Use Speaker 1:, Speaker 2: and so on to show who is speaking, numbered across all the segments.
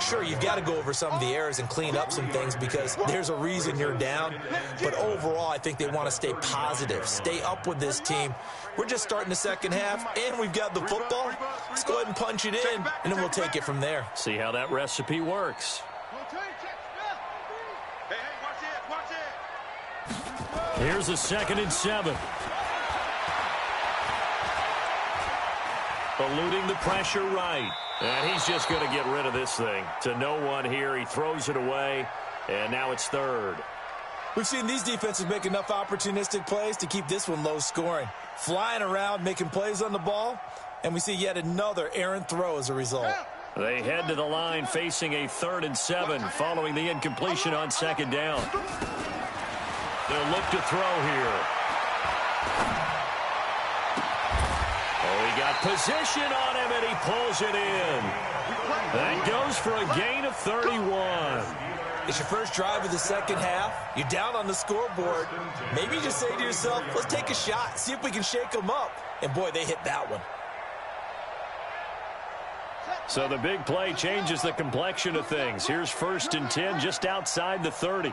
Speaker 1: Sure, you've got to go over some of the errors and clean up some things because there's a reason you're down. But overall, I think they want to stay positive, stay up with this team. We're just starting the second half, and we've got the football. Let's go ahead and punch it in, and then we'll take it from there.
Speaker 2: See how that recipe works. Here's a 2nd and 7. Eluding the pressure right. And he's just going to get rid of this thing. To no one here. He throws it away. And now it's 3rd.
Speaker 1: We've seen these defenses make enough opportunistic plays to keep this one low scoring. Flying around, making plays on the ball. And we see yet another errant throw as a result.
Speaker 2: They head to the line facing a 3rd and 7 following the incompletion on 2nd down. They'll look to throw here. Oh, he got position on him, and he pulls it in. That goes for a gain of 31.
Speaker 1: It's your first drive of the second half. You're down on the scoreboard. Maybe you just say to yourself, let's take a shot, see if we can shake them up. And, boy, they hit that one.
Speaker 2: So the big play changes the complexion of things. Here's 1st and 10 just outside the 30.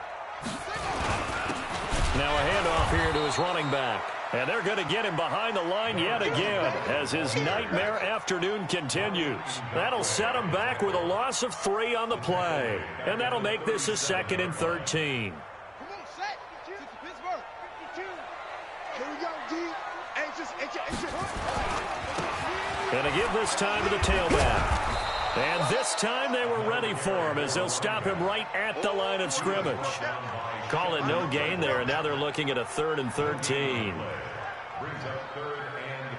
Speaker 2: Now a handoff here to his running back. And they're going to get him behind the line yet again as his nightmare afternoon continues. That'll set him back with a loss of 3 on the play. And that'll make this a 2nd and 13. Going to give this time to the tailback. And this time they were ready for him as they'll stop him right at the line of scrimmage. Call it no gain there, and now they're looking at a 3rd and 13.
Speaker 3: Brings up 3rd and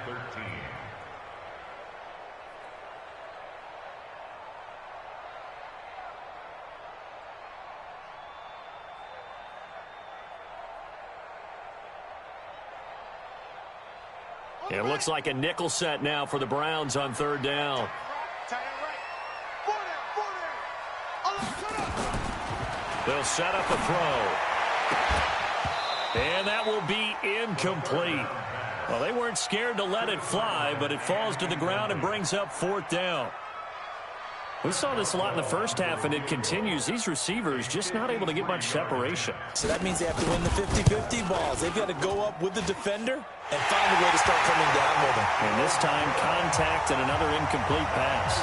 Speaker 3: 13.
Speaker 2: It looks like a nickel set now for the Browns on 3rd down. They'll set up a throw. And that will be incomplete. Well, they weren't scared to let it fly, but it falls to the ground and brings up 4th down. We saw this a lot in the first half, and it continues. These receivers just not able to get much separation.
Speaker 1: So that means they have to win the 50-50 balls. They've got to go up with the defender and find a way to start coming down with them.
Speaker 2: And this time, contact and another incomplete pass.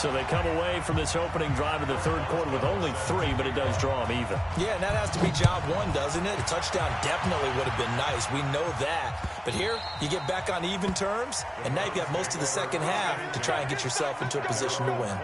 Speaker 2: So they come away from this opening drive of the 3rd quarter with only 3, but it does draw them even.
Speaker 1: Yeah, and that has to be job 1, doesn't it? A touchdown definitely would have been nice. We know that. But here, you get back on even terms, and now you've got most of the second half to try and get yourself into a position to win.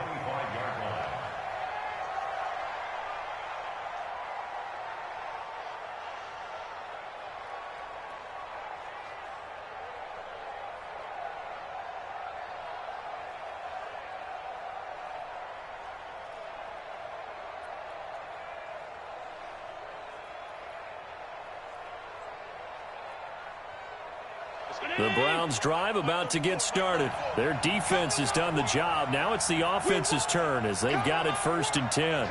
Speaker 2: The Browns' drive about to get started. Their defense has done the job. Now it's the offense's turn as they've got it 1st and 10.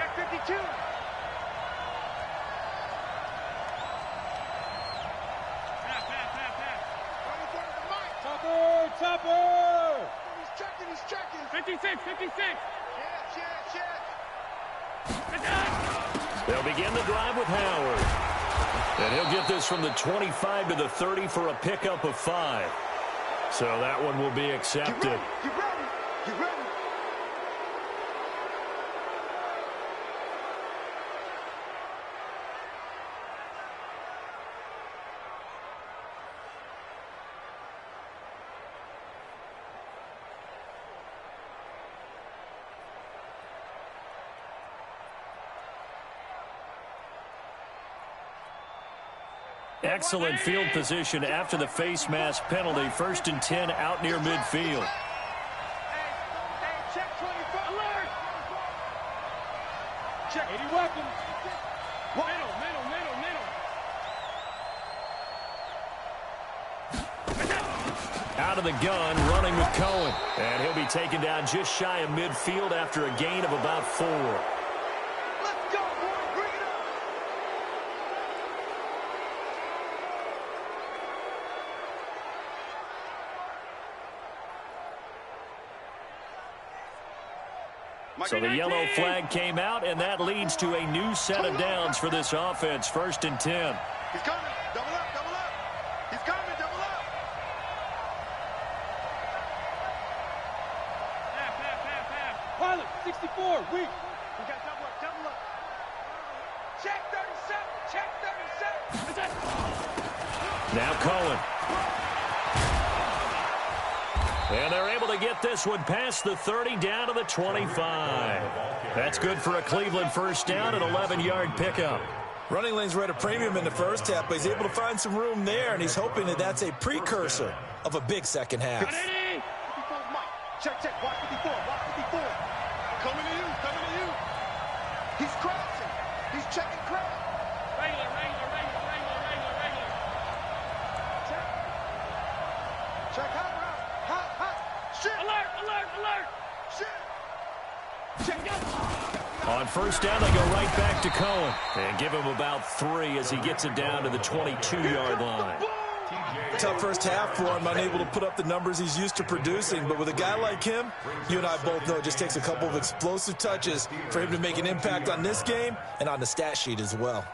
Speaker 4: Topper! He's checking. 56.
Speaker 2: They'll begin the drive with Howard. And he'll get this from the 25 to the 30 for a pickup of 5. So that one will be accepted.
Speaker 4: Get ready.
Speaker 2: Excellent field position after the face mask penalty. 1st and 10 out near midfield.
Speaker 4: Check 24. Alert! Check 80 weapons. Middle.
Speaker 2: Out of the gun, running with Cohen. And he'll be taken down just shy of midfield after a gain of about 4.
Speaker 4: Let's go, boy. Bring it up.
Speaker 2: So the yellow flag came out, and that leads to a new set of downs for this offense. 1st and 10.
Speaker 4: He's coming. Double up, double up. He's coming, double up. Half. Pilot, 64, weak. We got double up, double up. Check 37, check 37.
Speaker 2: Now Cohen. And they're able to get this one past the 30 down to the 25. That's good for a Cleveland first down, an 11-yard pickup.
Speaker 1: Running lanes were at a premium in the first half, but he's able to find some room there, and he's hoping that that's a precursor of a big second half.
Speaker 4: Check, check, watch 54, watch 54. Coming to you. He's crossing. He's checking crowd. Regular. Check hot. Shit. Alert. Shit. Check.
Speaker 2: On first down, they go right back to Cohen. And give him about 3 as he gets it down to the 22-yard line.
Speaker 1: Tough first half for him, unable to put up the numbers he's used to producing. But with a guy like him, you and I both know it just takes a couple of explosive touches for him to make an impact on this game and on the stat sheet as well.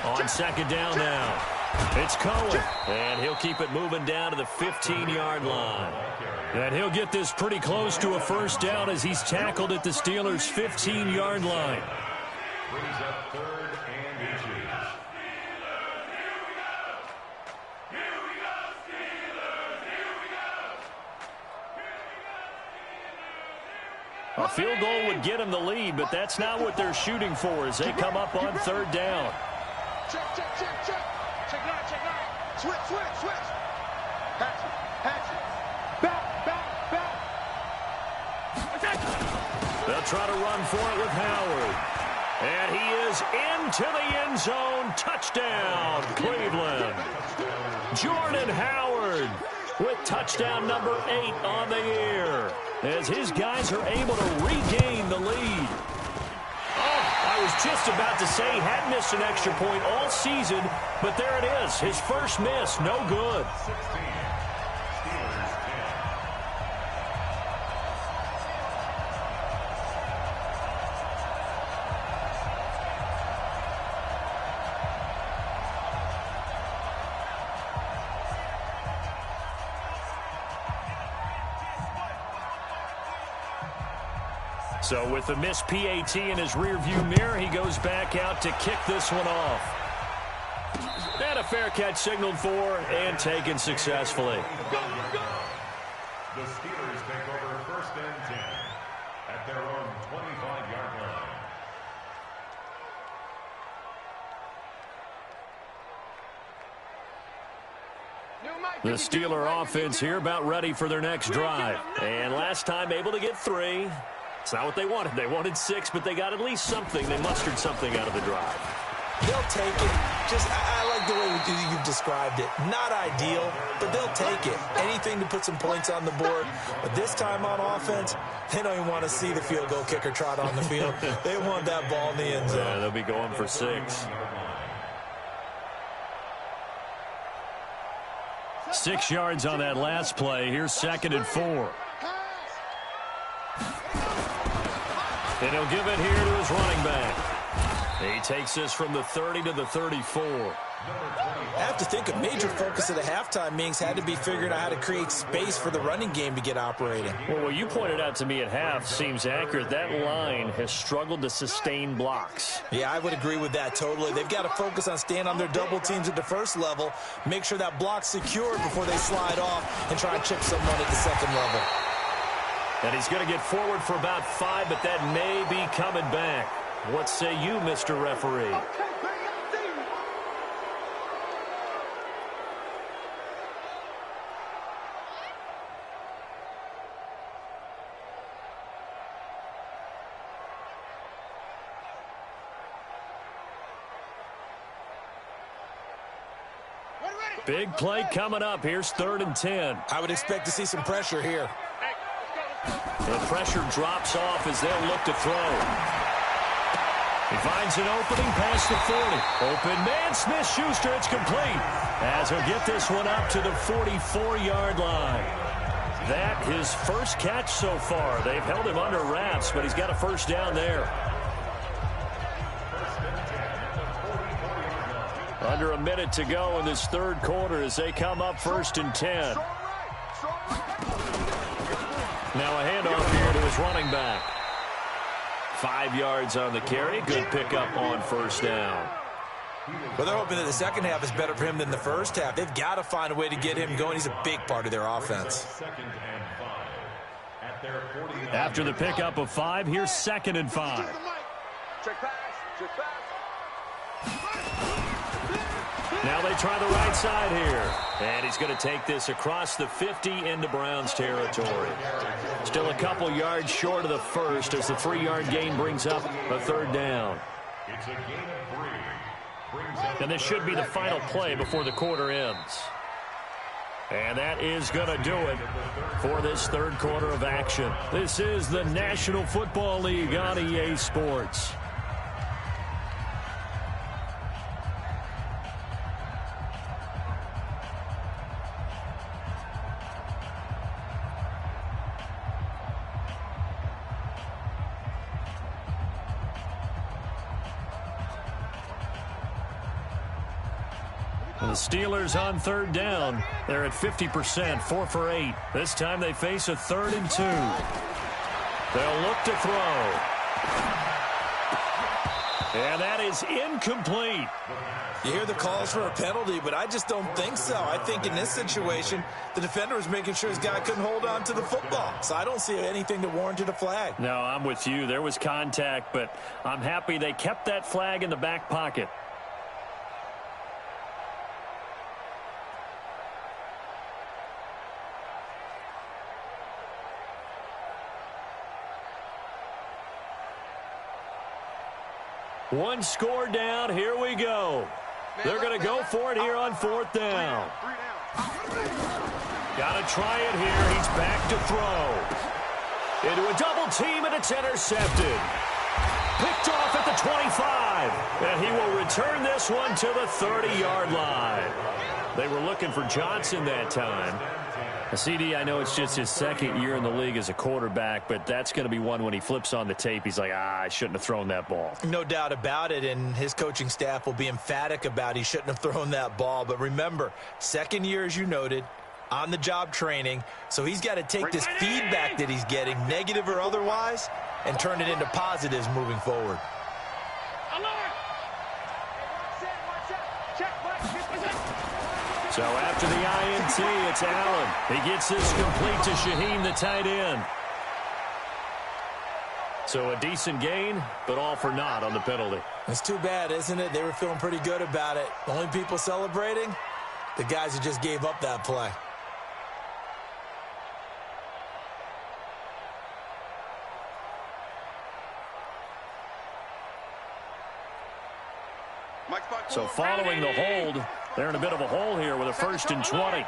Speaker 2: On second down now, it's Cohen, and he'll keep it moving down to the 15-yard line. And he'll get this pretty close to a first down as he's tackled at the Steelers' 15-yard line.
Speaker 3: Brings up 3rd and inches.
Speaker 2: A field goal would get him the lead, but that's not what they're shooting for as they come up on 3rd down.
Speaker 4: Check. Check line. Switch. Hatch it. Back.
Speaker 2: They'll try to run for it with Howard. And he is into the end zone. Touchdown, Cleveland. Jordan Howard with touchdown number 8 on the year as his guys are able to regain the lead. I was just about to say he had missed an extra point all season, but there it is. His first miss, no good.
Speaker 3: 16. Steelers 10.
Speaker 2: So with the missed PAT in his rearview mirror, he goes back out to kick this one off. And a fair catch signaled for and taken successfully.
Speaker 3: The Steelers take over 1st and 10 at their own 25-yard line.
Speaker 2: The Steeler offense here about ready for their next drive. And last time able to get 3. It's not what they wanted. They wanted 6, but they got at least something. They mustered something out of the drive.
Speaker 1: They'll take it. I like the way you've described it. Not ideal, but they'll take it. Anything to put some points on the board. But this time on offense, they don't even want to see the field goal kicker trot on the field. They want that ball in the end zone.
Speaker 2: Yeah, they'll be going for 6. 6 yards on that last play. Here's 2nd and 4. And he'll give it here to his running back. He takes this from the 30 to the 34.
Speaker 1: I have to think a major focus of the halftime meetings had to be figuring out how to create space for the running game to get operating.
Speaker 2: Well, what you pointed out to me at half seems accurate. That line has struggled to sustain blocks.
Speaker 1: Yeah, I would agree with that totally. They've got to focus on staying on their double teams at the first level, make sure that block's secured before they slide off and try and chip someone at the second level.
Speaker 2: And he's going to get forward for about 5, but that may be coming back. What say you, Mr. Referee? Big play coming up. Here's 3rd and 10.
Speaker 1: I would expect to see some pressure here.
Speaker 2: The pressure drops off as they'll look to throw. He finds an opening past the 40. Open man, Smith-Schuster. It's complete. As he'll get this one up to the 44-yard line. That his first catch so far. They've held him under wraps, but he's got a first down there. Under a minute to go in this 3rd quarter as they come up 1st and 10. Now a handoff here to his running back. 5 yards on the carry. Good pickup on 1st down.
Speaker 1: Well, they're hoping that the second half is better for him than the first half. They've got to find a way to get him going. He's a big part of their offense.
Speaker 2: After the pickup of 5, here's 2nd and 5. Now they try the right side here. And he's going to take this across the 50 into Browns territory. Still a couple yards short of the first as the 3-yard gain brings up a 3rd down.
Speaker 3: It's a gain of 3.
Speaker 2: And this should be the final play before the quarter ends. And that is going to do it for this 3rd quarter of action. This is the National Football League on EA Sports. The Steelers on 3rd down. They're at 50%, 4 for 8. This time they face a 3rd and 2. They'll look to throw. And that is incomplete.
Speaker 1: You hear the calls for a penalty, but I just don't think so. I think in this situation, the defender was making sure his guy couldn't hold on to the football. So I don't see anything to warrant a flag.
Speaker 2: No, I'm with you. There was contact, but I'm happy they kept that flag in the back pocket. One score down. Here we go. They're going to go for it here on 4th down. Got to try it here. He's back to throw. Into a double team, and it's intercepted. Picked off at the 25. And he will return this one to the 30-yard line. They were looking for Johnson that time. CD, I know it's just his 2nd year in the league as a quarterback, but that's going to be one when he flips on the tape. He's like, I shouldn't have thrown that ball.
Speaker 1: No doubt about it, and his coaching staff will be emphatic about he shouldn't have thrown that ball. But remember, 2nd year, as you noted, on-the-job training, so he's got to take this feedback that he's getting, negative or otherwise, and turn it into positives moving forward.
Speaker 2: So after the INT, it's Allen. He gets this complete to Shaheen, the tight end. So a decent gain, but all for naught on the penalty.
Speaker 1: It's too bad, isn't it? They were feeling pretty good about it. The only people celebrating, the guys who just gave up that play.
Speaker 2: So following the hold, they're in a bit of a hole here with a 1st and 20.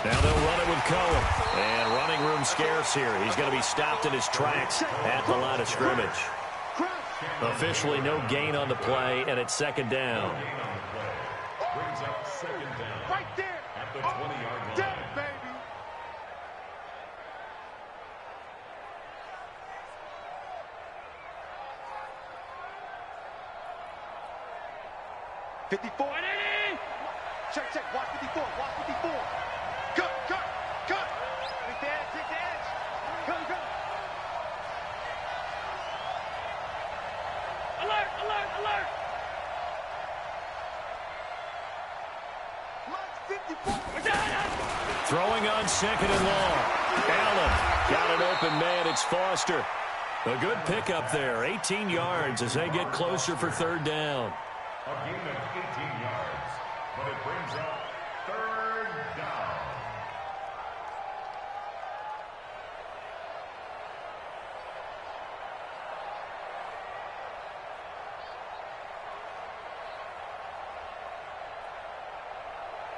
Speaker 2: Now they'll run it with Cohen. And running room scarce here. He's going to be stopped in his tracks at the line of scrimmage. Officially no gain on the play, and it's 2nd down.
Speaker 3: Brings up 2nd down. Right there. At the 20-yard line. Dead, baby.
Speaker 4: Check, watch 54, watch 54. Cut. Take the edge. Go. Alert. Watch 54.
Speaker 2: Throwing on 2nd and long. Allen got an open man. It's Foster. A good pickup there. 18 yards as they get closer for 3rd down.
Speaker 3: A gain of 18 yards, but it brings up 3rd down.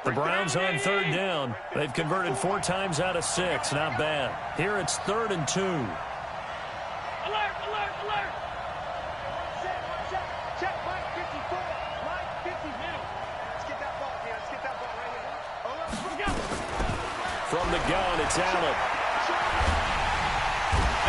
Speaker 2: The Browns on third down. They've converted 4 times out of 6. Not bad. Here it's 3rd and 2.
Speaker 4: Alert, alert, alert. Check line 54. Line 50 middle. Let's get that ball here. Let's get that ball right here. Alert, look out.
Speaker 2: From the gun, it's Allen.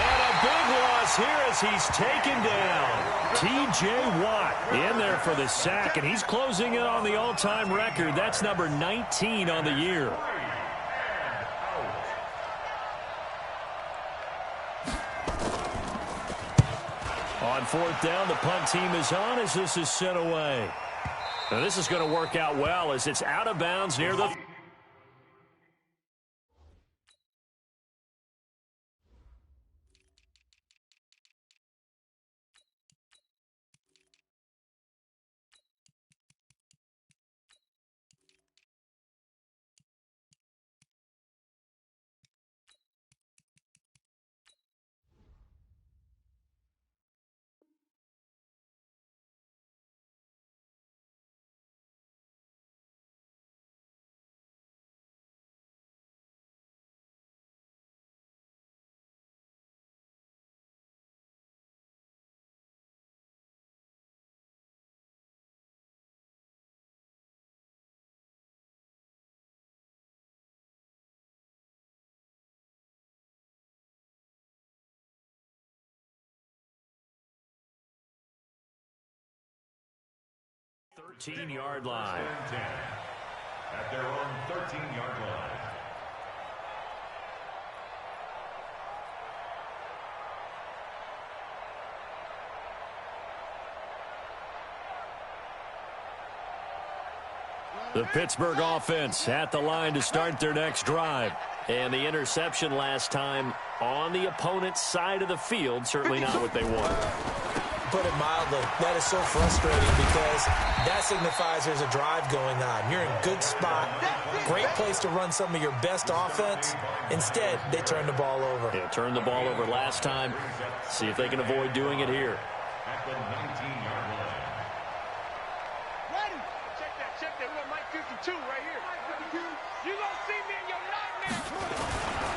Speaker 2: And a big loss here as he's taken down. T.J. Watt in there for the sack, and he's closing in on the all-time record. That's number 19 on the year. On 4th down, the punt team is on as this is sent away. Now this is going to work out well as it's out of bounds near the... Yard line.
Speaker 3: At their own 13-yard line.
Speaker 2: The Pittsburgh offense at the line to start their next drive. And the interception last time on the opponent's side of the field, certainly not what they wanted.
Speaker 1: Put it mildly, that is so frustrating because that signifies there's a drive going on. You're in a good spot, great place to run some of your best offense. Instead, they turn the ball over.
Speaker 2: Yeah, turned the ball over last time. See if they can avoid doing it here.
Speaker 3: At the 19-yard line.
Speaker 4: Ready? Check that. We got Mike 52 right here. You gonna see me in your nightmare.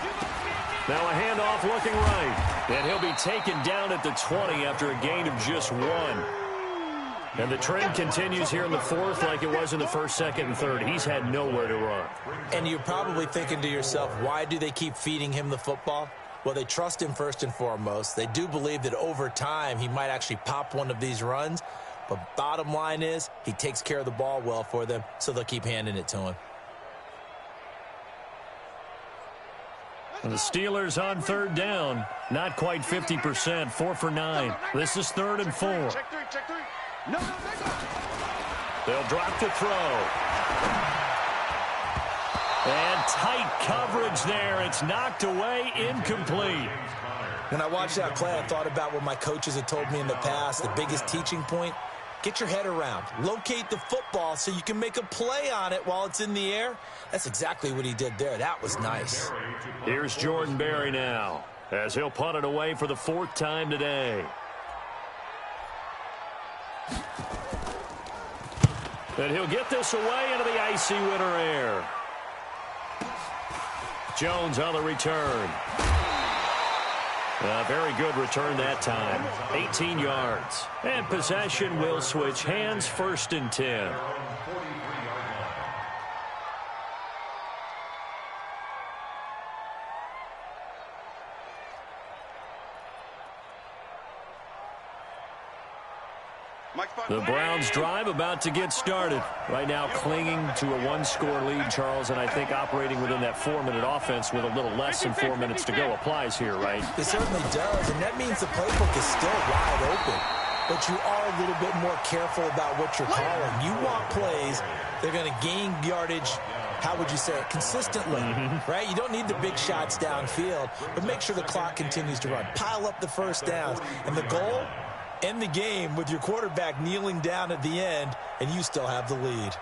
Speaker 4: You gonna see me.
Speaker 2: Now a handoff looking right. And he'll be taken down at the 20 after a gain of just 1. And the trend continues here in the 4th like it was in the 1st, 2nd, and 3rd. He's had nowhere to run.
Speaker 1: And you're probably thinking to yourself, why do they keep feeding him the football? Well, they trust him first and foremost. They do believe that over time he might actually pop one of these runs. But bottom line is he takes care of the ball well for them, so they'll keep handing it to him.
Speaker 2: And the Steelers on 3rd down. Not quite 50%. 4 for 9. This is 3rd and 4.
Speaker 4: Check three. No.
Speaker 2: They'll drop to throw. And tight coverage there. It's knocked away, incomplete.
Speaker 1: When I watched that play, I thought about what my coaches had told me in the past. The biggest teaching point, get your head around. Locate the football so you can make a play on it while it's in the air. That's exactly what he did there. That was nice.
Speaker 2: Here's Jordan Berry now as he'll punt it away for the 4th time today. And he'll get this away into the icy winter air. Jones on the return. A very good return that time. 18 yards. And possession will switch hands, 1st and 10. The Browns drive about to get started. Right now clinging to a 1-score lead, Charles, and I think operating within that 4-minute offense with a little less than 4 minutes to go applies here, right?
Speaker 1: It certainly does, and that means the playbook is still wide open. But you are a little bit more careful about what you're calling. You want plays, they're going to gain yardage, how would you say it, consistently, right? You don't need the big shots downfield, but make sure the clock continues to run. Pile up the first downs, and the goal, end the game with your quarterback kneeling down at the end, and you still have the lead.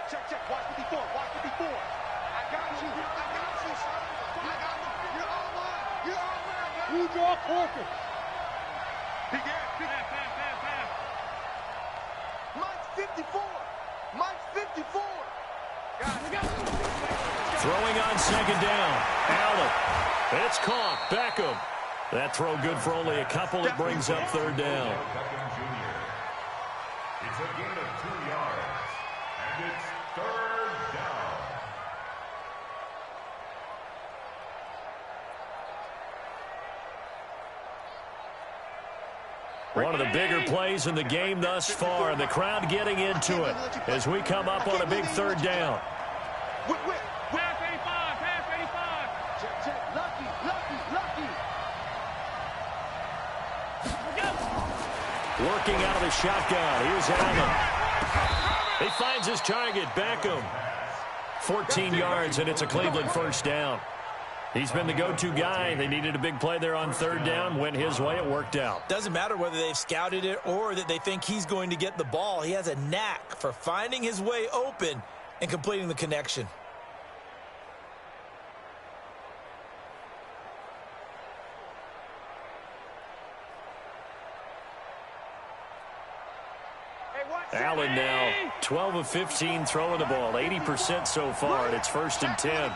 Speaker 4: Check. Watch 54. I got you. You're all mine. You draw corker. Begin. Mike's 54. Mike's 54.
Speaker 2: Throwing on second down. Allen. It's caught. Beckham. That throw good for only a couple. It brings up third down.
Speaker 3: It's a gain of 2 yards, and it's third down.
Speaker 2: One of the bigger plays in the game thus far, and the crowd getting into it as we come up on a big third down.
Speaker 4: Pass 85, pass 85. Check. Lucky.
Speaker 2: Working out of the shotgun. Here's Allen. He finds his target, Beckham. 14 yards, and it's a Cleveland first down. He's been the go-to guy. They needed a big play there on third down. Went his way. It worked out.
Speaker 1: Doesn't matter whether they've scouted it or that they think he's going to get the ball. He has a knack for finding his way open and completing the connection.
Speaker 2: Allen now 12 of 15 throwing the ball. 80% so far, and it's first and 10.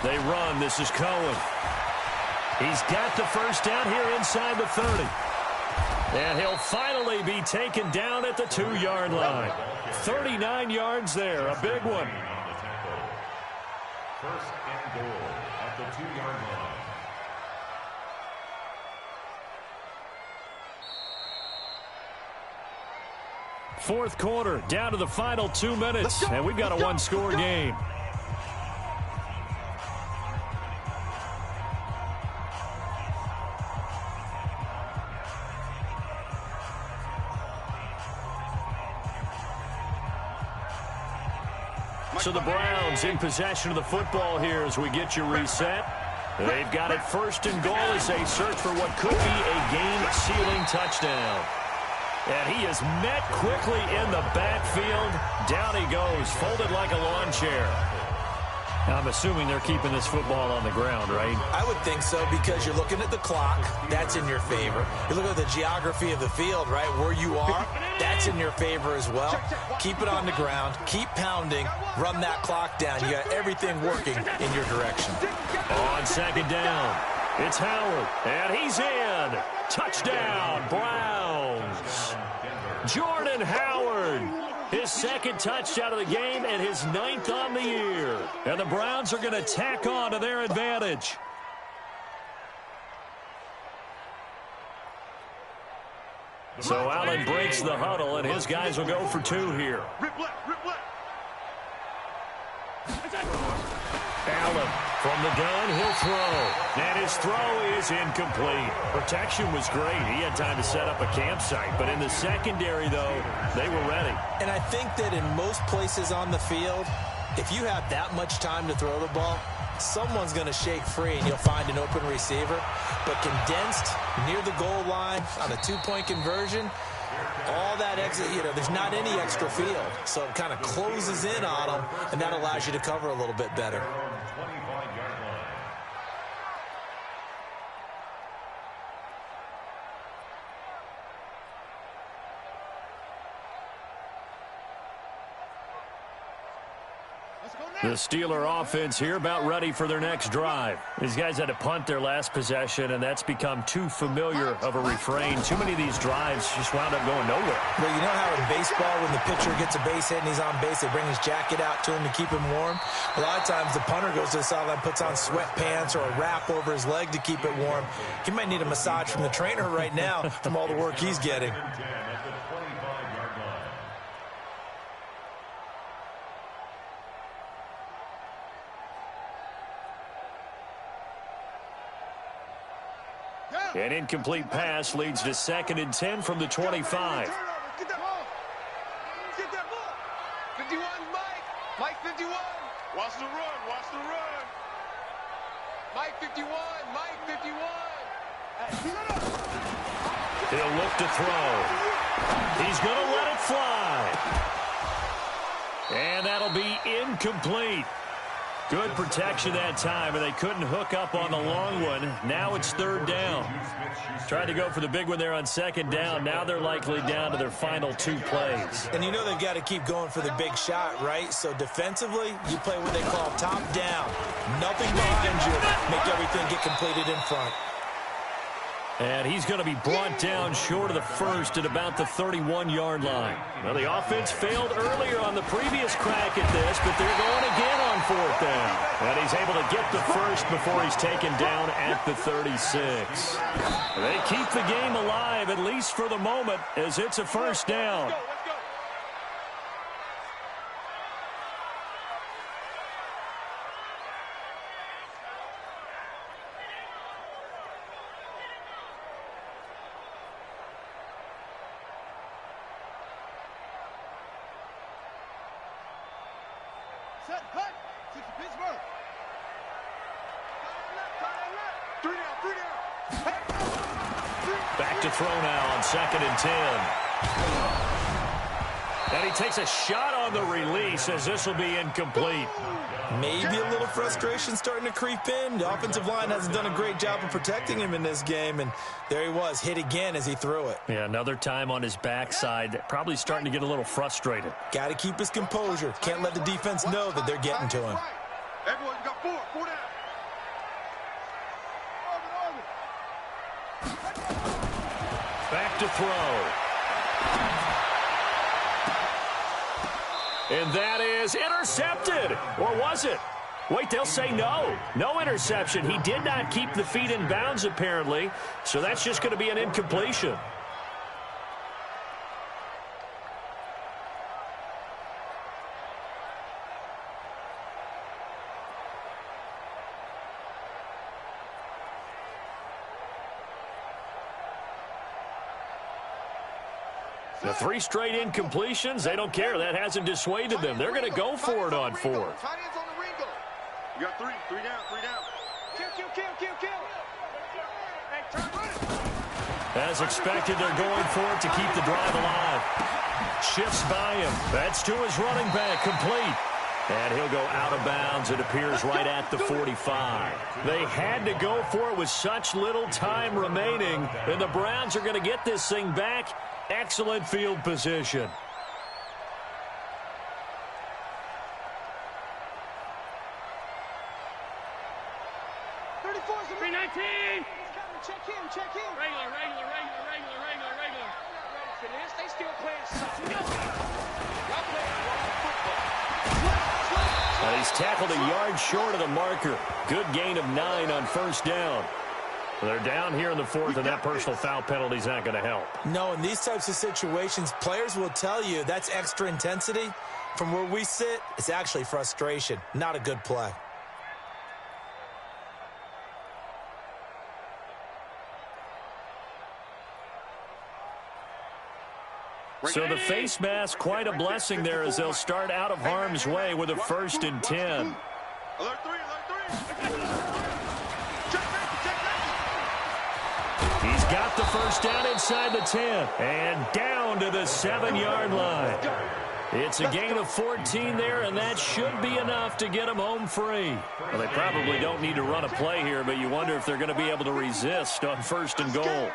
Speaker 2: They run. This is Cohen. He's got the first down here inside the 30. And he'll finally be taken down at the 2-yard line. 39 yards there. A big one.
Speaker 3: First and goal at the 2-yard line.
Speaker 2: Fourth quarter, down to the final 2 minutes, and we've got a one-score game. So the Browns in possession of the football here as we get you reset. They've got it first and goal as they search for what could be a game-sealing touchdown. And he is met quickly in the backfield. Down he goes, folded like a lawn chair. I'm assuming they're keeping this football on the ground, right?
Speaker 1: I would think so, because you're looking at the clock. That's in your favor. You look at the geography of the field, right? Where you are, that's in your favor as well. Keep it on the ground. Keep pounding. Run that clock down. You got everything working in your direction.
Speaker 2: On second down, it's Howard, and he's in. Touchdown, Browns. Jordan Howard, his second touchdown of the game and his 9th on the year. And the Browns are going to tack on to their advantage. So Allen breaks the huddle, and his guys will go for 2 here. Allen from the gun, he'll throw. And his throw is incomplete. Protection was great. He had time to set up a campsite. But in the secondary, though, they were ready.
Speaker 1: And I think that in most places on the field, if you have that much time to throw the ball, someone's going to shake free and you'll find an open receiver. But condensed near the goal line on a 2-point conversion, all that exit, there's not any extra field. So it kind of closes in on them, and that allows you to cover a little bit better.
Speaker 2: The Steeler offense here about ready for their next drive. These guys had to punt their last possession, and that's become too familiar of a refrain. Too many of these drives just wound up going nowhere.
Speaker 1: Well, you know how in baseball, when the pitcher gets a base hit and he's on base, they bring his jacket out to him to keep him warm? A lot of times the punter goes to the sideline, puts on sweatpants or a wrap over his leg to keep it warm. He might need a massage from the trainer right now from all the work he's getting.
Speaker 2: An incomplete pass leads to 2nd and 10 from the 25.
Speaker 4: Get that ball. Get that ball. 51, Mike. Mike 51. Watch the run. Watch the run. Mike 51. Mike 51.
Speaker 2: He'll look to throw. He's going to let it fly. And that'll be incomplete. Good protection that time, and they couldn't hook up on the long one. Now it's third down. Tried to go for the big one there on second down. Now they're likely down to their final 2 plays.
Speaker 1: And you know they've got to keep going for the big shot, right? So defensively, you play what they call top down. Nothing behind you. Make everything get completed in front.
Speaker 2: And he's going to be brought down short of the first at about the 31-yard line. Well, the offense failed earlier on the previous crack at this, but they're going again on fourth down. And he's able to get the first before he's taken down at the 36. They keep the game alive, at least for the moment, as it's a first down. Back to throw now on 2nd and 10. And he takes a shot on the release as this will be incomplete.
Speaker 1: Maybe a little frustration starting to creep in. The offensive line hasn't done a great job of protecting him in this game, and there he was, hit again as he threw it.
Speaker 2: Yeah, another time on his backside, probably starting to get a little frustrated.
Speaker 1: Got to keep his composure. Can't let the defense know that they're getting to him.
Speaker 4: Everyone, you got 4 down.
Speaker 2: Back to throw. And that is intercepted. Or was it? Wait, they'll say no. No interception. He did not keep the feet in bounds, apparently. So that's just going to be an incompletion. The 3 straight incompletions, they don't care. That hasn't dissuaded them. They're going to go for it on 4th.
Speaker 4: You got 3 down. Kill.
Speaker 2: As expected, they're going for it to keep the drive alive. Shifts by him. That's to his running back, complete. And he'll go out of bounds, it appears, right at the 45. They had to go for it with such little time remaining, and the Browns are going to get this thing back. Excellent field position.
Speaker 4: Check in. Regular. Finish. They still playing soft. Y'all playing football.
Speaker 2: He's tackled a yard short of the marker. Good gain of 9 on first down. They're down here in the 4th, and that personal foul penalty is not going to help.
Speaker 1: No, in these types of situations, players will tell you that's extra intensity. From where we sit, it's actually frustration. Not a good play.
Speaker 2: So the face mask, quite a blessing there as they'll start out of harm's way with a 1st and 10.
Speaker 4: Alert 3.
Speaker 2: He's got the first down inside the 10 and down to the 7-yard line. It's a gain of 14 there, and that should be enough to get them home free. Well, they probably don't need to run a play here, but you wonder if they're going to be able to resist on 1st and goal.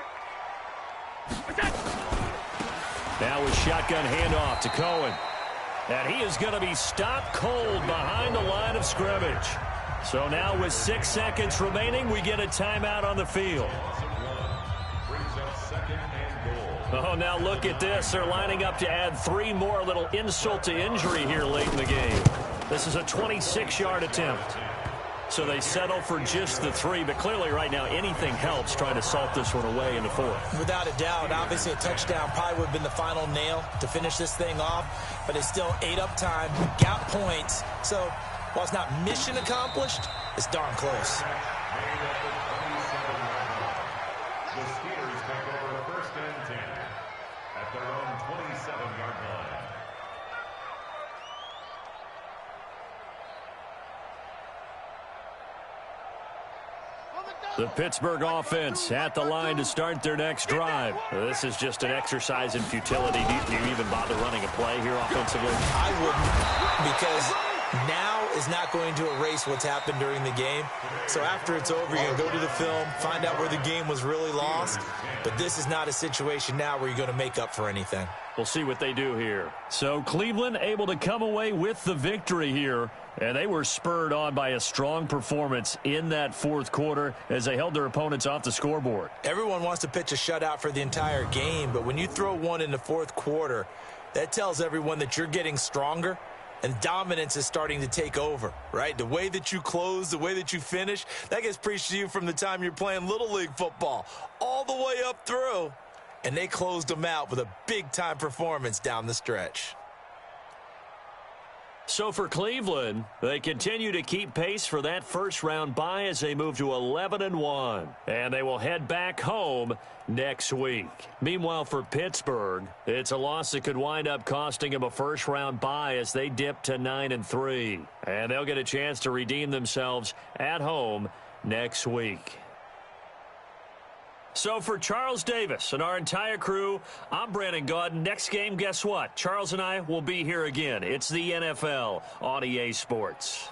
Speaker 2: Now with shotgun handoff to Cohen. And he is going to be stopped cold behind the line of scrimmage. So now with 6 seconds remaining, we get a timeout on the field. Oh, now look at this. They're lining up to add 3 more, little insult to injury here late in the game. This is a 26-yard attempt. So they settle for just the 3, but clearly right now anything helps trying to salt this one away in the 4th.
Speaker 1: Without a doubt, obviously a touchdown probably would have been the final nail to finish this thing off, but it's still ate up time, got points. So while it's not mission accomplished, it's darn close.
Speaker 3: The Steelers take over 1st and 10 at their own 27-yard line.
Speaker 2: The Pittsburgh offense at the line to start their next drive. This is just an exercise in futility. Do you even bother running a play here offensively?
Speaker 1: I wouldn't, because Now is not going to erase what's happened during the game. So after it's over, you're going to go to the film, find out where the game was really lost. But this is not a situation now where you're going to make up for anything.
Speaker 2: We'll see what they do here. So Cleveland able to come away with the victory here. And they were spurred on by a strong performance in that fourth quarter as they held their opponents off the scoreboard.
Speaker 1: Everyone wants to pitch a shutout for the entire game, but when you throw one in the fourth quarter, that tells everyone that you're getting stronger and dominance is starting to take over, right? The way that you close, the way that you finish, that gets preached to you from the time you're playing Little League football all the way up through. And they closed them out with a big-time performance down the stretch.
Speaker 2: So for Cleveland, they continue to keep pace for that first-round bye as they move to 11-1. And they will head back home next week. Meanwhile, for Pittsburgh, it's a loss that could wind up costing them a first-round bye as they dip to 9-3. And they'll get a chance to redeem themselves at home next week. So for Charles Davis and our entire crew, I'm Brandon Gaudin. Next game, guess what? Charles and I will be here again. It's the NFL on EA Sports.